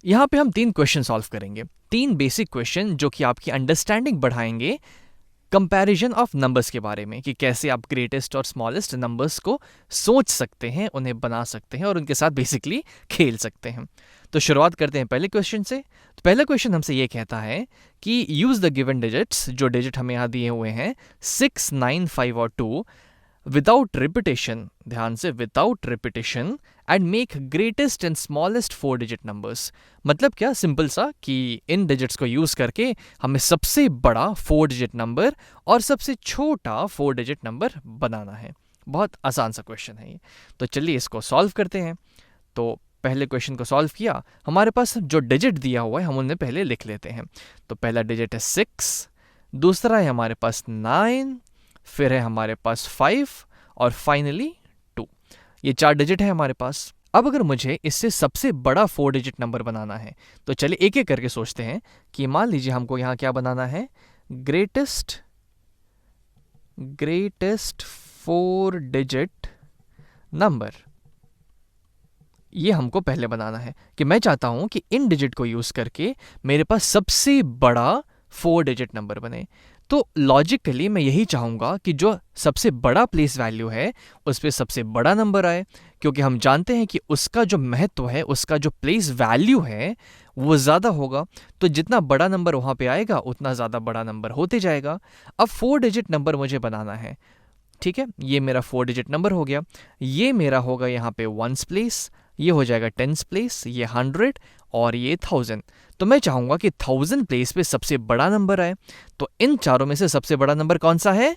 यहाँ पे हम 3 क्वेश्चन सॉल्व करेंगे, 3 बेसिक क्वेश्चन जो कि आपकी अंडरस्टैंडिंग बढ़ाएंगे कंपैरिजन ऑफ नंबर्स के बारे में, कि कैसे आप ग्रेटेस्ट और स्मॉलेस्ट नंबर्स को सोच सकते हैं, उन्हें बना सकते हैं और उनके साथ बेसिकली खेल सकते हैं। तो शुरुआत करते हैं पहले क्वेश्चन से। तो पहला क्वेश्चन हमसे ये कहता है कि यूज द गिवन डिजिट्स, जो डिजिट हमें यहाँ दिए हुए हैं 6, 9, 5 और 2, विदाउट रिपीटेशन, ध्यान से, without repetition, and make greatest and smallest 4 digit numbers. मतलब क्या, सिंपल सा कि इन डिजिट्स को यूज करके हमें सबसे बड़ा 4 डिजिट नंबर और सबसे छोटा 4 डिजिट नंबर बनाना है। बहुत आसान सा क्वेश्चन है ये। तो चलिए इसको सॉल्व करते हैं। तो पहले क्वेश्चन को सॉल्व किया, हमारे पास जो डिजिट दिया हुआ है हम उन्हें पहले लिख लेते हैं। तो पहला डिजिट है 6, दूसरा है हमारे पास 9, फिर है हमारे पास 5 और फाइनली 2। ये 4 डिजिट है हमारे पास। अब अगर मुझे इससे सबसे बड़ा 4 डिजिट नंबर बनाना है तो चलिए एक एक करके सोचते हैं कि मान लीजिए हमको यहाँ क्या बनाना है, ग्रेटेस्ट 4 डिजिट नंबर। ये हमको पहले बनाना है कि मैं चाहता हूं कि इन डिजिट को यूज करके मेरे पास सबसे बड़ा 4 डिजिट नंबर बने। तो लॉजिकली मैं यही चाहूंगा कि जो सबसे बड़ा प्लेस वैल्यू है उस पर सबसे बड़ा नंबर आए, क्योंकि हम जानते हैं कि उसका जो महत्व है, उसका जो प्लेस वैल्यू है वो ज़्यादा होगा। तो जितना बड़ा नंबर वहाँ पे आएगा उतना ज़्यादा बड़ा नंबर होते जाएगा। अब 4 डिजिट नंबर मुझे बनाना है, ठीक है। ये मेरा 4 डिजिट नंबर हो गया। ये मेरा होगा यहाँ पे 1s प्लेस, ये हो जाएगा 10s प्लेस, ये 100 और ये 1000। तो मैं चाहूंगा कि 1000 प्लेस पे सबसे बड़ा नंबर आए। तो इन चारों में से सबसे बड़ा नंबर कौन सा है?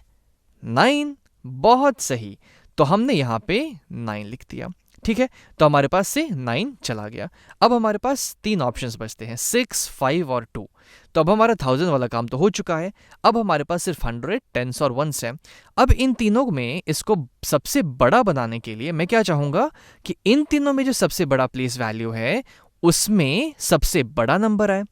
9। बहुत सही। तो हमने यहाँ पे 9 लिख दिया, ठीक है। तो हमारे पास से 9 चला गया। अब हमारे पास 3 ऑप्शंस बचते हैं, 6, 5 और 2। तो अब हमारा 1000 वाला काम तो हो चुका है। अब हमारे पास सिर्फ 100, 10s और 1s है। अब इन तीनों में इसको सबसे बड़ा बनाने के लिए मैं क्या चाहूंगा कि इन तीनों में जो सबसे बड़ा प्लेस वैल्यू है उसमें सबसे बड़ा नंबर आए।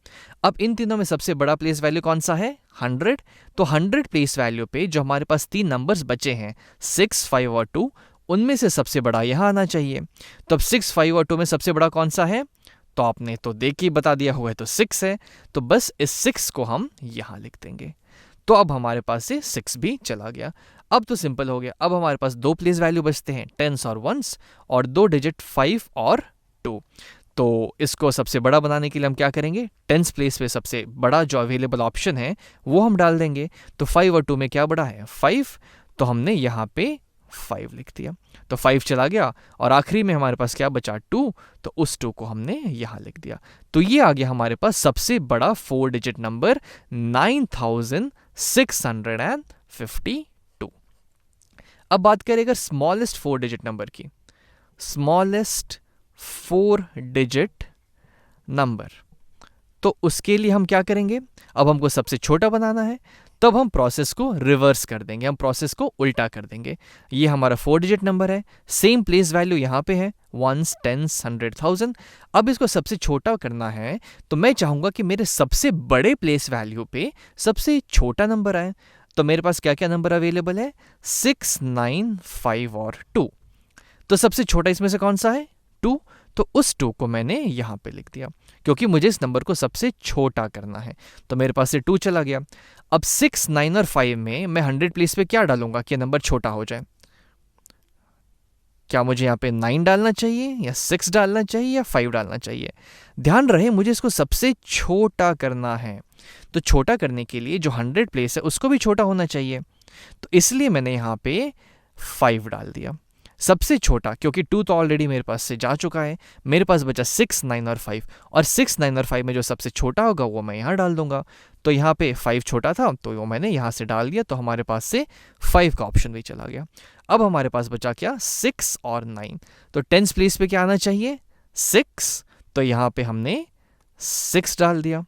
अब इन तीनों में सबसे बड़ा प्लेस वैल्यू कौन सा है? 100। तो 100 प्लेस वैल्यू पे जो हमारे पास 3 नंबर्स बचे हैं 6, 5 और 2, उनमें से सबसे बड़ा यहाँ आना चाहिए। तो अब 6, 5 और 2 में सबसे बड़ा कौन सा है? तो आपने तो देख के बता दिया हुआ है, तो 6 है। तो बस इस 6 को हम यहाँ लिख देंगे। तो अब हमारे पास से 6 भी चला गया। अब तो सिंपल हो गया। अब हमारे पास 2 प्लेस वैल्यू बचते हैं, 10s और 1s, और 2 डिजिट 5 और 2। तो इसको सबसे बड़ा बनाने के लिए हम क्या करेंगे, 10s प्लेस पे सबसे बड़ा जो अवेलेबल ऑप्शन है वो हम डाल देंगे। तो 5 और 2 में क्या बड़ा है? 5। तो हमने यहाँ पे 5 लिख दिया। तो 5 चला गया और आखिरी में हमारे पास क्या बचा? 2। तो उस 2 को हमने यहाँ लिख दिया। तो ये आ गया हमारे पास सबसे बड़ा 4 डिजिट नंबर 9652। अब बात करें अगर स्मॉलेस्ट 4 डिजिट नंबर की, स्मॉलेस्ट 4 डिजिट नंबर, तो उसके लिए हम क्या करेंगे? अब हमको सबसे छोटा बनाना है, तब हम प्रोसेस को रिवर्स कर देंगे, हम प्रोसेस को उल्टा कर देंगे। ये हमारा 4 डिजिट नंबर है, सेम प्लेस वैल्यू यहाँ पे है 1s, 10s, 100, 1000। अब इसको सबसे छोटा करना है तो मैं चाहूँगा कि मेरे सबसे बड़े प्लेस वैल्यू पे सबसे छोटा नंबर आए। तो मेरे पास क्या क्या नंबर अवेलेबल है? 6, 9, 5 और 2। तो सबसे छोटा इसमें से कौन सा है? 2। तो उस 2 को मैंने यहाँ पे लिख दिया, क्योंकि मुझे इस नंबर को सबसे छोटा करना है। तो मेरे पास से 2 चला गया। अब 6, 9 और 5 में मैं 100 प्लेस पे क्या डालूंगा कि नंबर छोटा हो जाए? क्या मुझे यहाँ पे 9 डालना चाहिए या 6 डालना चाहिए या 5 डालना चाहिए? ध्यान रहे मुझे इसको सबसे छोटा करना है। तो छोटा करने के लिए जो 100 प्लेस है उसको भी छोटा होना चाहिए। तो इसलिए मैंने यहाँ पे 5 डाल दिया, सबसे छोटा, क्योंकि 2 तो ऑलरेडी मेरे पास से जा चुका है। मेरे पास बचा 6, 9 और 5, और 6, 9 और 5 में जो सबसे छोटा होगा वो मैं यहाँ डाल दूंगा। तो यहाँ पे 5 छोटा था तो वो मैंने यहाँ से डाल दिया। तो हमारे पास से 5 का ऑप्शन भी चला गया। अब हमारे पास बचा क्या? 6 और 9। तो 10s प्लेस पे क्या आना चाहिए? 6। तो यहाँ पे हमने 6 डाल दिया।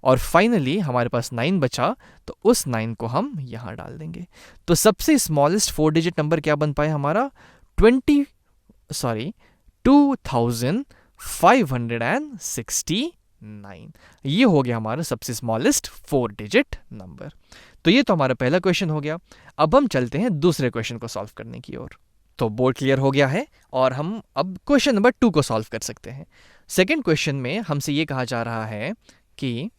और फाइनली हमारे पास 9 बचा, तो उस 9 को हम यहाँ डाल देंगे। तो सबसे स्मॉलेस्ट 4 डिजिट नंबर क्या बन पाया हमारा? 2569। ये हो गया हमारा सबसे स्मॉलेस्ट 4 डिजिट नंबर। तो ये तो हमारा पहला क्वेश्चन हो गया। अब हम चलते हैं दूसरे क्वेश्चन को सॉल्व करने की ओर। तो बोर्ड क्लियर हो गया है और हम अब क्वेश्चन नंबर 2 को सॉल्व कर सकते हैं। सेकेंड क्वेश्चन में हमसे ये कहा जा रहा है कि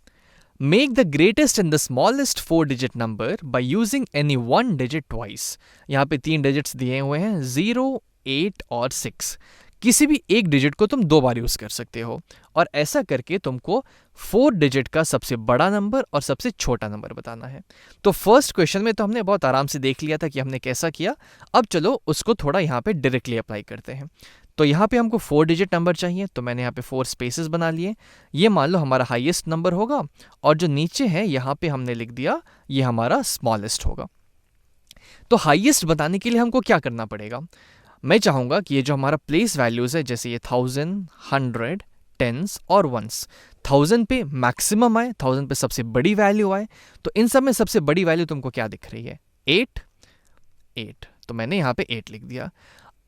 make the greatest and the smallest 4 digit number by using any 1 digit twice. यहाँ पे 3 डिजिट्स दिए हुए हैं, 0, 8 और 6। किसी भी एक डिजिट को तुम 2 बार यूज कर सकते हो और ऐसा करके तुमको 4 डिजिट का सबसे बड़ा नंबर और सबसे छोटा नंबर बताना है। तो फर्स्ट क्वेश्चन में तो हमने बहुत आराम से देख लिया था कि हमने कैसा किया। अब चलो उसको थोड़ा यहाँ पे डायरेक्टली अप्लाई करते हैं। तो यहाँ पे हमको 4 डिजिट नंबर चाहिए, तो मैंने यहाँ पे 4 स्पेसेस बना लिए। ये मान लो हमारा हाईएस्ट नंबर होगा और जो नीचे है यहाँ पे हमने लिख दिया ये हमारा स्मॉलेस्ट होगा। तो हाईएस्ट बताने के लिए हमको क्या करना पड़ेगा? मैं चाहूँगा कि ये जो हमारा प्लेस वैल्यूज़ है, जैसे ये 1000, 100, टेंस और वंस, 1000 पे मैक्सिमम आए, 1000 पे सबसे बड़ी वैल्यू आए। तो इन सब में सबसे बड़ी वैल्यू तुमको क्या दिख रही है? 8, 8। तो मैंने यहाँ पे 8 लिख दिया।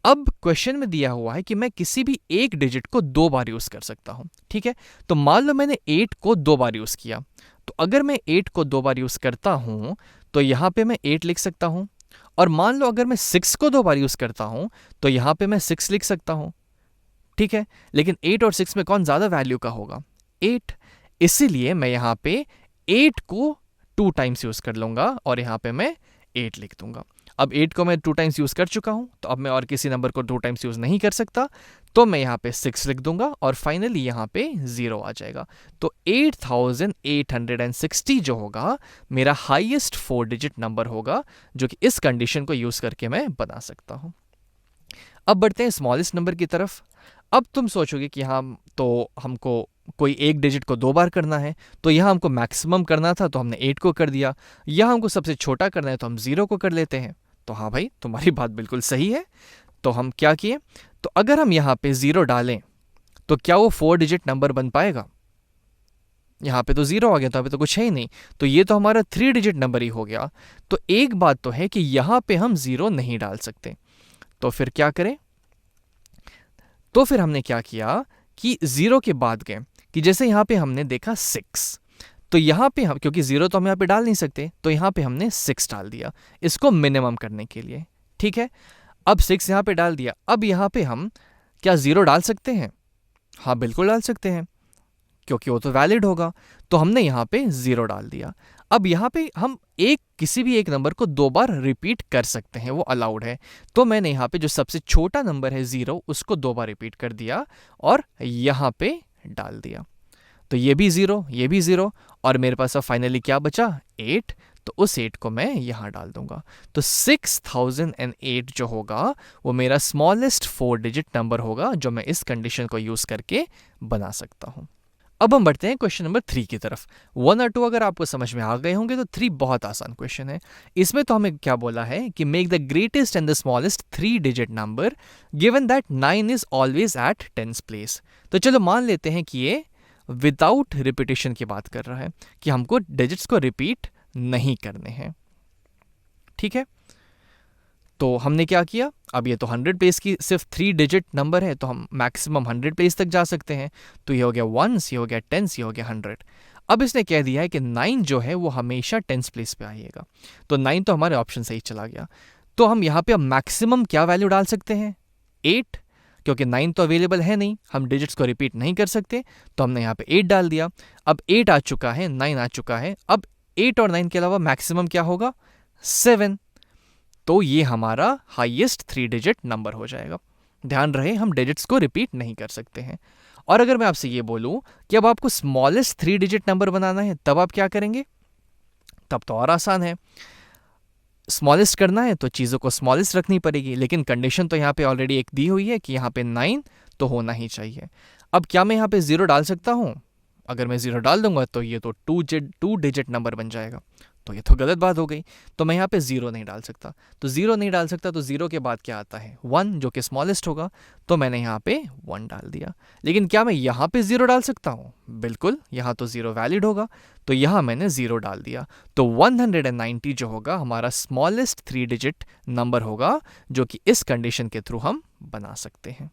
अब क्वेश्चन में दिया हुआ है कि मैं किसी भी एक डिजिट को 2 बार यूज कर सकता हूं। ठीक है, तो मान लो मैंने 8 को 2 बार यूज किया, तो अगर मैं 8 को 2 बार यूज करता हूं तो यहां पे मैं 8 लिख सकता हूं। और मान लो अगर मैं 6 को 2 बार यूज करता हूं तो यहां पे मैं 6 लिख सकता हूं। ठीक है, लेकिन 8 और 6 में कौन ज्यादा वैल्यू का होगा? 8। इसीलिए मैं यहां पे 8 को 2 टाइम्स यूज कर लूंगा और यहां पे मैं 8 लिख दूंगा। अब 8 को मैं 2 टाइम्स यूज कर चुका हूं, तो अब मैं और किसी नंबर को 2 टाइम्स यूज नहीं कर सकता, तो मैं यहां पे 6 लिख दूंगा और फाइनली यहां पे 0 आ जाएगा। तो 8860 जो होगा मेरा हाईएस्ट 4 डिजिट नंबर होगा, जो कि इस कंडीशन को यूज करके मैं बना सकता हूं। अब बढ़ते हैं स्मॉलेस्ट नंबर की तरफ। अब तुम सोचोगे कि हाँ, तो हमको कोई एक डिजिट को 2 बार करना है, तो यहाँ हमको मैक्सिमम करना था तो हमने 8 को कर दिया, यहाँ हमको सबसे छोटा करना है तो हम 0 को कर लेते हैं। तो हाँ भाई, तुम्हारी बात बिल्कुल सही है। तो हम क्या किए, तो अगर हम यहाँ पे 0 डालें तो क्या वो 4 डिजिट नंबर बन पाएगा? यहाँ पे तो 0 आ गया, तो अभी तो कुछ है ही नहीं, तो ये तो हमारा 3 डिजिट नंबर ही हो गया। तो एक बात तो है कि यहाँ पे हम 0 नहीं डाल सकते, तो फिर क्या करें? तो फिर हमने क्या किया कि 0 के बाद गए कि जैसे यहाँ पे हमने देखा 6, तो यहाँ पे हम, क्योंकि 0 तो हम यहाँ पे डाल नहीं सकते, तो यहाँ पे हमने 6 डाल दिया इसको मिनिमम करने के लिए। ठीक है, अब 6 यहाँ पे डाल दिया। अब यहाँ पे हम क्या 0 डाल सकते हैं? हाँ बिल्कुल डाल सकते हैं, क्योंकि वो तो वैलिड होगा। तो हमने यहाँ पे 0 डाल दिया। अब यहाँ पे हम किसी भी एक नंबर को 2 बार रिपीट कर सकते हैं, वो अलाउड है। तो मैंने यहाँ पे जो सबसे छोटा नंबर है 0, उसको 2 बार रिपीट कर दिया और यहाँ पे डाल दिया। तो ये भी 0, ये भी 0, और मेरे पास अब फाइनली क्या बचा? 8। तो उस 8 को मैं यहाँ डाल दूंगा। तो 6008 जो होगा वो मेरा स्मॉलेस्ट 4 डिजिट नंबर होगा, जो मैं इस कंडीशन को यूज करके बना सकता हूँ। अब हम बढ़ते हैं क्वेश्चन नंबर 3 की तरफ। 1 और 2 अगर आपको समझ में आ गए होंगे तो 3 बहुत आसान क्वेश्चन है। इसमें तो हमें क्या बोला है कि make the greatest and the smallest 3 digit number given that 9 is always at 10th place. तो चलो मान लेते हैं कि ये विदाउट रिपीटेशन की बात कर रहा है, कि हमको डिजिट्स को रिपीट नहीं करने हैं। ठीक है, तो हमने क्या किया, अब ये तो 100 प्लेस की सिर्फ 3 डिजिट नंबर है, तो हम मैक्सिमम 100 प्लेस तक जा सकते हैं। तो ये हो गया 1, ये हो गया 10, ये हो गया 100। अब इसने कह दिया है कि 9 जो है वो हमेशा 10th प्लेस पे आएगा, तो 9 तो हमारे ऑप्शन से ही चला गया। तो हम यहाँ पे अब मैक्सिमम क्या वैल्यू डाल सकते हैं? 8, क्योंकि 9 तो अवेलेबल है नहीं, हम डिजिट्स को रिपीट नहीं कर सकते, तो हमने यहाँ पे 8 डाल दिया। अब 8 आ चुका है, 9 आ चुका है, अब 8 और 9 के अलावा मैक्सिमम क्या होगा? 7। तो ये हमारा हाईएस्ट 3 डिजिट नंबर हो जाएगा। ध्यान रहे, हम डिजिट्स को रिपीट नहीं कर सकते हैं। और अगर मैं आपसे ये बोलूं कि अब आपको स्मॉलेस्ट 3 डिजिट नंबर बनाना है, तब आप क्या करेंगे? तब तो और आसान है। स्मॉलेस्ट करना है तो चीज़ों को स्मॉलेस्ट रखनी पड़ेगी, लेकिन कंडीशन तो यहाँ पे ऑलरेडी एक दी हुई है कि यहाँ पे 9 तो होना ही चाहिए। अब क्या मैं यहाँ पे 0 डाल सकता हूँ? अगर मैं 0 डाल दूंगा तो ये तो 2 डिजिट नंबर बन जाएगा, तो ये तो गलत बात हो गई। तो मैं यहाँ पे 0 नहीं डाल सकता, तो 0 नहीं डाल सकता, तो 0 के बाद क्या आता है? 1, जो कि स्मॉलेस्ट होगा, तो मैंने यहाँ पे 1 डाल दिया। लेकिन क्या मैं यहाँ पे 0 डाल सकता हूँ? बिल्कुल, यहाँ तो 0 वैलिड होगा, तो यहाँ मैंने 0 डाल दिया। तो 190 जो होगा हमारा स्मॉलेस्ट 3 डिजिट नंबर होगा, जो कि इस कंडीशन के थ्रू हम बना सकते हैं।